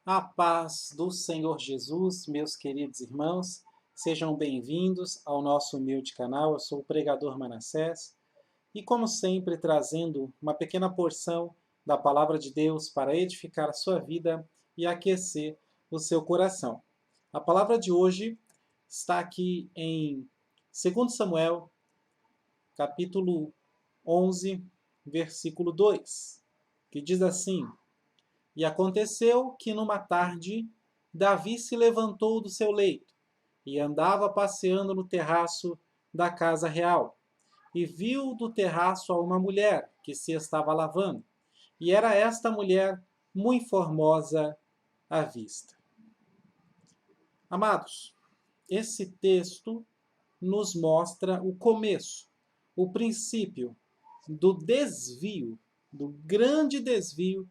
A paz do Senhor Jesus, meus queridos irmãos, sejam bem-vindos ao nosso humilde canal. Eu sou o pregador Manassés e, como sempre, trazendo uma pequena porção da palavra de Deus para edificar a sua vida e aquecer o seu coração. A palavra de hoje está aqui em 2 Samuel, capítulo 11, versículo 2, que diz assim: E aconteceu que numa tarde Davi se levantou do seu leito e andava passeando no terraço da casa real. E viu do terraço a uma mulher que se estava lavando. E era esta mulher muito formosa à vista. Amados, esse texto nos mostra o começo, o princípio do desvio, do grande desvio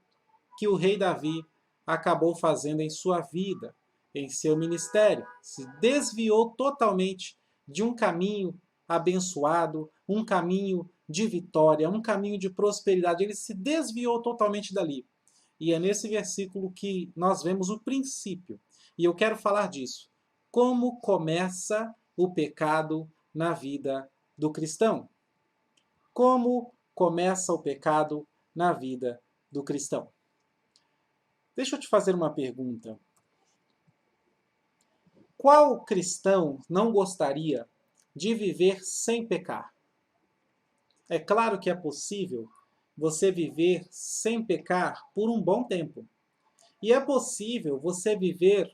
que o rei Davi acabou fazendo em sua vida, em seu ministério. Se desviou totalmente de um caminho abençoado, um caminho de vitória, um caminho de prosperidade. Ele se desviou totalmente dali. E é nesse versículo que nós vemos o princípio. E eu quero falar disso. Como começa o pecado na vida do cristão? Como começa o pecado na vida do cristão? Deixa eu te fazer uma pergunta. Qual cristão não gostaria de viver sem pecar? É claro que é possível você viver sem pecar por um bom tempo. E é possível você viver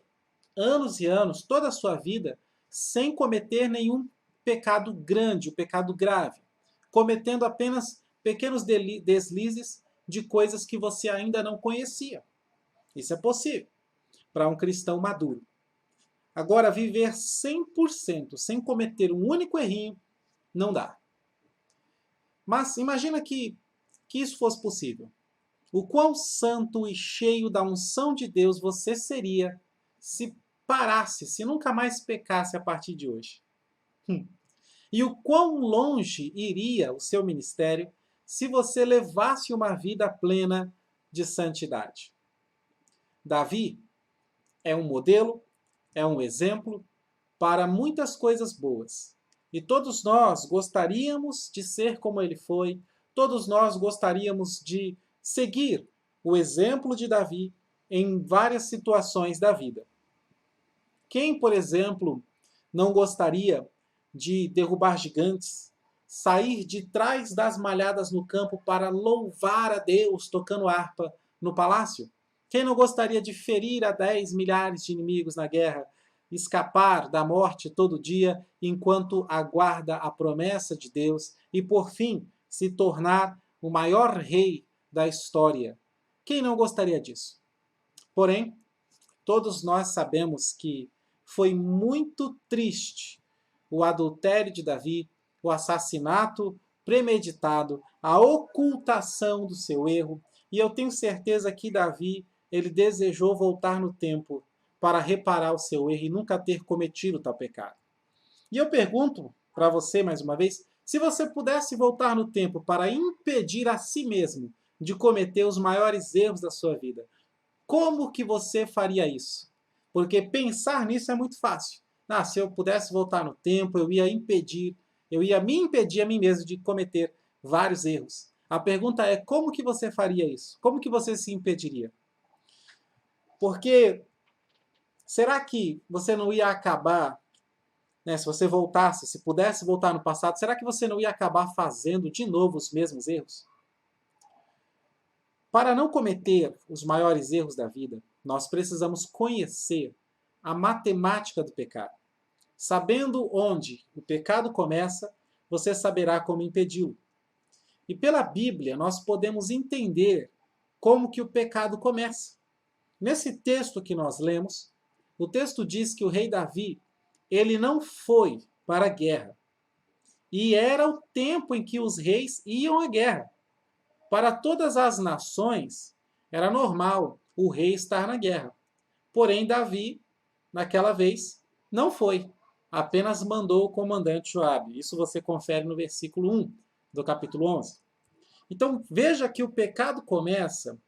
anos e anos, toda a sua vida, sem cometer nenhum pecado grande, um pecado grave, cometendo apenas pequenos deslizes de coisas que você ainda não conhecia. Isso é possível para um cristão maduro. Agora, viver 100% sem cometer um único errinho, não dá. Mas imagina que isso fosse possível. O quão santo e cheio da unção de Deus você seria se parasse, se nunca mais pecasse a partir de hoje. E o quão longe iria o seu ministério se você levasse uma vida plena de santidade. Davi é um modelo, é um exemplo para muitas coisas boas. E todos nós gostaríamos de ser como ele foi, todos nós gostaríamos de seguir o exemplo de Davi em várias situações da vida. Quem, por exemplo, não gostaria de derrubar gigantes, sair de trás das malhadas no campo para louvar a Deus tocando harpa no palácio? Quem não gostaria de ferir a 10 milhares de inimigos na guerra, escapar da morte todo dia enquanto aguarda a promessa de Deus e, por fim, se tornar o maior rei da história? Quem não gostaria disso? Porém, todos nós sabemos que foi muito triste o adultério de Davi, o assassinato premeditado, a ocultação do seu erro. E eu tenho certeza que Davi, ele desejou voltar no tempo para reparar o seu erro e nunca ter cometido tal pecado. E eu pergunto para você mais uma vez, se você pudesse voltar no tempo para impedir a si mesmo de cometer os maiores erros da sua vida, como que você faria isso? Porque pensar nisso é muito fácil. Se eu pudesse voltar no tempo, eu ia me impedir a mim mesmo de cometer vários erros. A pergunta é, como que você faria isso? Como que você se impediria? Porque será que você não ia acabar, se você voltasse, se pudesse voltar no passado, será que você não ia acabar fazendo de novo os mesmos erros? Para não cometer os maiores erros da vida, nós precisamos conhecer a matemática do pecado. Sabendo onde o pecado começa, você saberá como impedi-lo. E pela Bíblia, nós podemos entender como que o pecado começa. Nesse texto que nós lemos, o texto diz que o rei Davi, ele não foi para a guerra. E era o tempo em que os reis iam à guerra. Para todas as nações, era normal o rei estar na guerra. Porém, Davi, naquela vez, não foi. Apenas mandou o comandante Joabe. Isso você confere no versículo 1 do capítulo 11. Então, veja que o pecado começa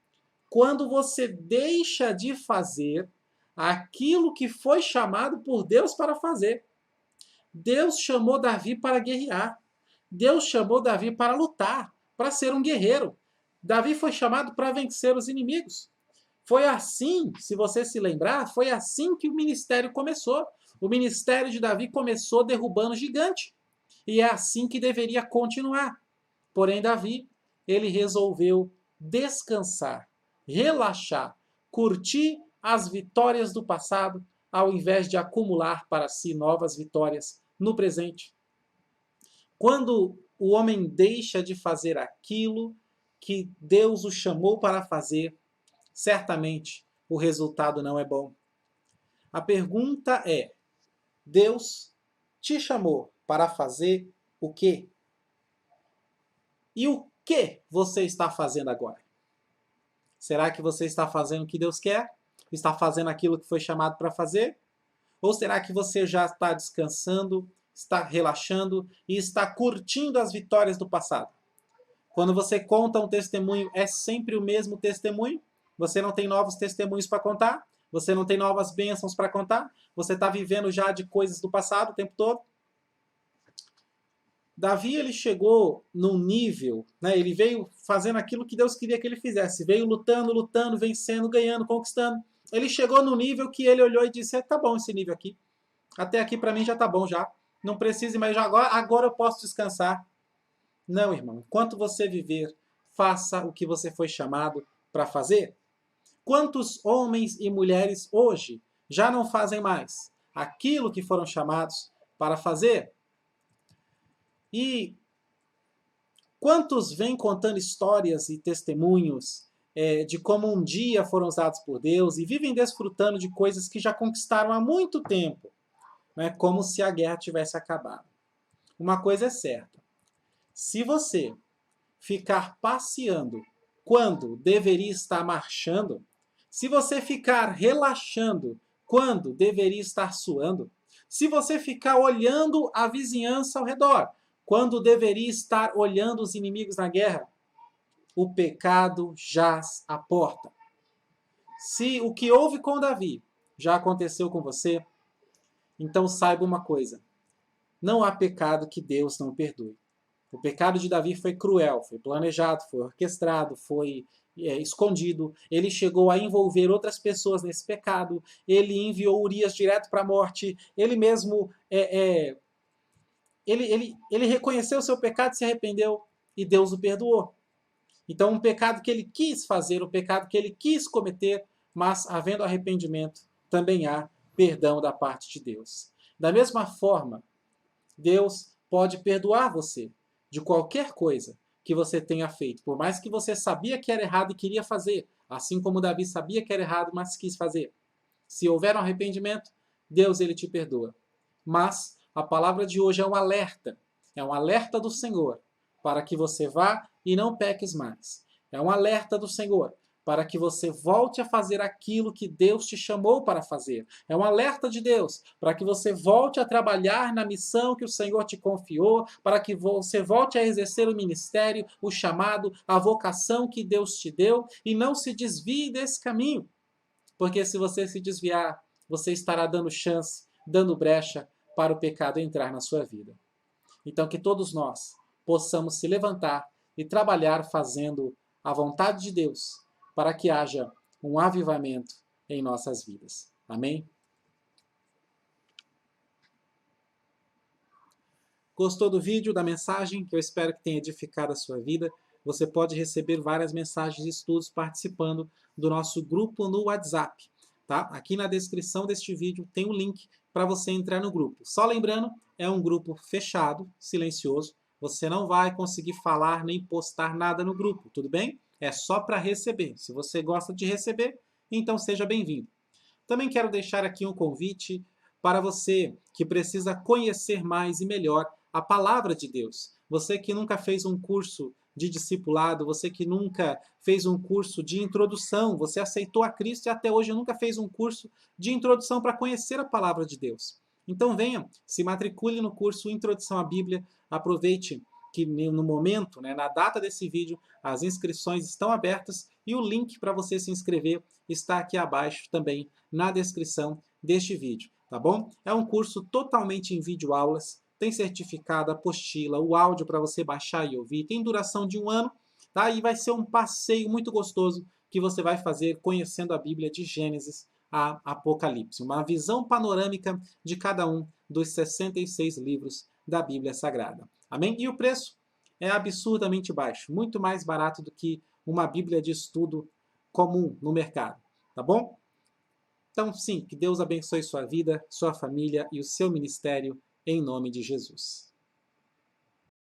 quando você deixa de fazer aquilo que foi chamado por Deus para fazer. Deus chamou Davi para guerrear. Deus chamou Davi para lutar, para ser um guerreiro. Davi foi chamado para vencer os inimigos. Foi assim, se você se lembrar, foi assim que o ministério começou. O ministério de Davi começou derrubando gigante. E é assim que deveria continuar. Porém, Davi, ele resolveu descansar, relaxar, curtir as vitórias do passado, ao invés de acumular para si novas vitórias no presente. Quando o homem deixa de fazer aquilo que Deus o chamou para fazer, certamente o resultado não é bom. A pergunta é: Deus te chamou para fazer o quê? E o que você está fazendo agora? Será que você está fazendo o que Deus quer? Está fazendo aquilo que foi chamado para fazer? Ou será que você já está descansando, está relaxando e está curtindo as vitórias do passado? Quando você conta um testemunho, é sempre o mesmo testemunho? Você não tem novos testemunhos para contar? Você não tem novas bênçãos para contar? Você está vivendo já de coisas do passado o tempo todo? Davi, ele chegou num nível, né, ele veio fazendo aquilo que Deus queria que ele fizesse. Veio lutando, lutando, vencendo, ganhando, conquistando. Ele chegou no nível que ele olhou e disse: tá bom esse nível aqui. Até aqui para mim já tá bom já. Não precisa mais, agora eu posso descansar. Não, irmão. Enquanto você viver, faça o que você foi chamado para fazer. Quantos homens e mulheres hoje já não fazem mais aquilo que foram chamados para fazer? E quantos vêm contando histórias e testemunhos de como um dia foram usados por Deus e vivem desfrutando de coisas que já conquistaram há muito tempo, né, como se a guerra tivesse acabado? Uma coisa é certa: se você ficar passeando quando deveria estar marchando, se você ficar relaxando quando deveria estar suando, se você ficar olhando a vizinhança ao redor quando deveria estar olhando os inimigos na guerra, o pecado jaz à porta. Se o que houve com Davi já aconteceu com você, então saiba uma coisa: não há pecado que Deus não perdoe. O pecado de Davi foi cruel, foi planejado, foi orquestrado, foi escondido. Ele chegou a envolver outras pessoas nesse pecado. Ele enviou Urias direto para a morte. Ele mesmo ele reconheceu o seu pecado, se arrependeu e Deus o perdoou. Então, um pecado que ele quis fazer, um pecado que ele quis cometer, mas havendo arrependimento, também há perdão da parte de Deus. Da mesma forma, Deus pode perdoar você de qualquer coisa que você tenha feito, por mais que você sabia que era errado e queria fazer, assim como Davi sabia que era errado, mas quis fazer. Se houver um arrependimento, Deus ele te perdoa. Mas a palavra de hoje é um alerta do Senhor para que você vá e não peques mais. É um alerta do Senhor para que você volte a fazer aquilo que Deus te chamou para fazer. É um alerta de Deus para que você volte a trabalhar na missão que o Senhor te confiou, para que você volte a exercer o ministério, o chamado, a vocação que Deus te deu e não se desvie desse caminho. Porque se você se desviar, você estará dando chance, dando brecha para o pecado entrar na sua vida. Então que todos nós possamos se levantar e trabalhar fazendo a vontade de Deus, para que haja um avivamento em nossas vidas. Amém? Gostou do vídeo, da mensagem, que eu espero que tenha edificado a sua vida? Você pode receber várias mensagens e estudos participando do nosso grupo no WhatsApp. Tá? Aqui na descrição deste vídeo tem um link para você entrar no grupo. Só lembrando, é um grupo fechado, silencioso. Você não vai conseguir falar nem postar nada no grupo, tudo bem? É só para receber. Se você gosta de receber, então seja bem-vindo. Também quero deixar aqui um convite para você que precisa conhecer mais e melhor a palavra de Deus. Você que nunca fez um curso de discipulado, você que nunca fez um curso de introdução, você aceitou a Cristo e até hoje nunca fez um curso de introdução para conhecer a palavra de Deus. Então venha, se matricule no curso Introdução à Bíblia, aproveite que no momento, na data desse vídeo, as inscrições estão abertas E o link para você se inscrever está aqui abaixo também na descrição deste vídeo, tá bom? É um curso totalmente em videoaulas, tem certificado, apostila, o áudio para você baixar e ouvir, tem duração de 1 ano, tá? E vai ser um passeio muito gostoso que você vai fazer conhecendo a Bíblia de Gênesis a Apocalipse. Uma visão panorâmica de cada um dos 66 livros da Bíblia Sagrada. Amém? E o preço é absurdamente baixo, muito mais barato do que uma Bíblia de estudo comum no mercado, tá bom? Então, sim, que Deus abençoe sua vida, sua família e o seu ministério, em nome de Jesus.